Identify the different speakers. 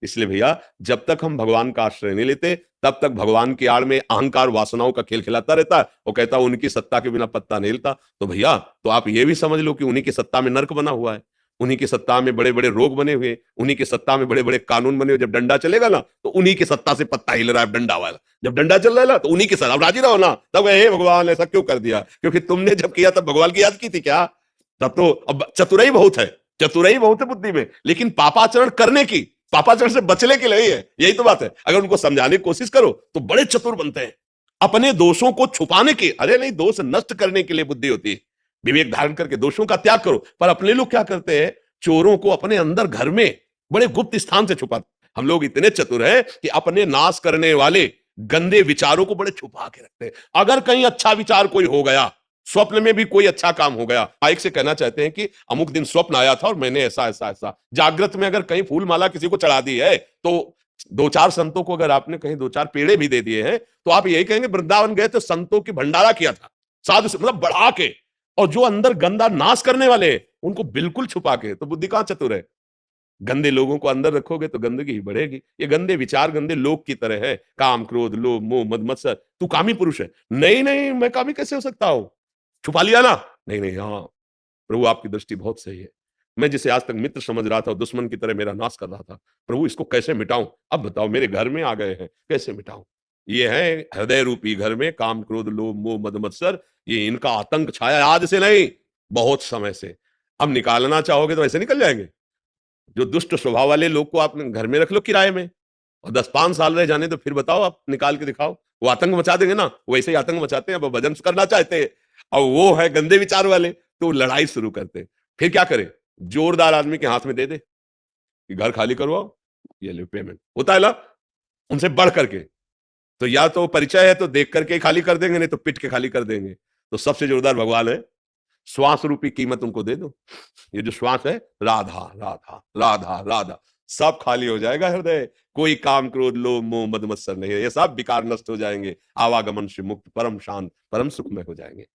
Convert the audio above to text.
Speaker 1: इसलिए भैया, जब तक हम भगवान का आश्रय नहीं लेते, तब तक भगवान की आड़ में अहंकार वासनाओं का खेल खिलाता रहता है। वो कहता है उनकी सत्ता के बिना पत्ता नहीं हिलता। तो भैया, तो आप ये भी समझ लो कि उन्हीं की सत्ता में नर्क बना हुआ है, उन्हीं की सत्ता में बड़े बड़े रोग बने हुए, उन्हीं की सत्ता में बड़े बड़े कानून बने हुए। जब डंडा चलेगा ना, तो उन्हीं की सत्ता से पत्ता हिल रहा है, डंडा वाला। जब डंडा चल रहा है ना, तो उन्हीं के साथ अब राजी रहो ना। तब हे भगवान ऐसा क्यों कर दिया? क्योंकि तुमने जब किया तब भगवान की याद की थी क्या? तब तो अब चतुराई बहुत है, चतुराई बहुत है बुद्धि में, लेकिन पापाचरण करने की, पापाचरण से बचने के लिए है। यही तो बात है। अगर उनको समझाने की कोशिश करो तो बड़े चतुर बनते हैं। अपने दोषों को छुपाने के, अरे नहीं, दोष नष्ट करने के लिए बुद्धि होती है। विवेक धारण करके दोषों का त्याग करो। पर अपने लोग क्या करते हैं, चोरों को अपने अंदर घर में बड़े गुप्त स्थान से छुपाते। हम लोग इतने चतुर हैं कि अपने नाश करने वाले गंदे विचारों को बड़े छुपा के रखते हैं। अगर कहीं अच्छा विचार कोई हो गया, स्वप्न में भी कोई अच्छा काम हो गया, आइक से कहना चाहते हैं कि अमुक दिन स्वप्न आया था और मैंने ऐसा ऐसा ऐसा, जागृत में अगर कहीं फूल माला किसी को चढ़ा दी है, तो दो चार संतों को अगर आपने कहीं दो चार पेड़े भी दे दिए हैं, तो आप यही कहेंगे वृंदावन गए तो संतों की भंडारा किया था, साधु से मतलब बढ़ा के। और जो अंदर गंदा नाश करने वाले हैं, उनको बिल्कुल छुपा के। तो बुद्धि कहां चतुर है? गंदे लोगों को अंदर रखोगे तो गंदगी ही बढ़ेगी। ये गंदे विचार गंदे लोग की तरह है, काम क्रोध लोभ मोह मद मत्सर। तू कामी पुरुष है। नहीं नहीं, मैं कामी कैसे हो सकता हूं? छुपा लिया ना? नहीं नहीं, हाँ, प्रभु आपकी दृष्टि बहुत सही है। मैं जिसे आज तक मित्र समझ रहा था, दुश्मन की तरह मेरा नाश कर रहा था, प्रभु इसको कैसे मिटाऊं? अब बताओ, मेरे घर में आ गए हैं, कैसे मिटाऊं? ये है हृदय रूपी घर में काम क्रोध लोभ मोह मद मत्सर, ये इनका आतंक छाया है, आज से नहीं, बहुत समय से। अब निकालना चाहोगे तो ऐसे निकल जाएंगे। जो दुष्ट स्वभाव वाले लोग को आप घर में रख लो किराए में, और 10-5 साल रह जाने तो फिर बताओ, आप निकाल के दिखाओ, वो आतंक मचा देंगे ना। वैसे ही आतंक मचाते हैं, अब भजन करना चाहते हैं, और वो है गंदे विचार वाले, तो लड़ाई शुरू करते हैं। फिर क्या करे? जोरदार आदमी के हाथ में दे दे कि घर खाली करवाओ, ये लो पेमेंट, होता है ना उनसे बढ़ करके। तो या तो परिचय है तो देख करके खाली कर देंगे, नहीं तो पिट के खाली कर देंगे। तो सबसे जोरदार भगवान है, श्वास रूपी कीमत उनको दे दो। ये जो श्वास है, राधा राधा राधा राधा, सब खाली हो जाएगा हृदय। कोई काम क्रोध लोभ मोह मद मत्सर नहीं है, ये सब विकार नष्ट हो जाएंगे। आवागमन से मुक्त, परम शांत, परम सुखमय हो जाएंगे।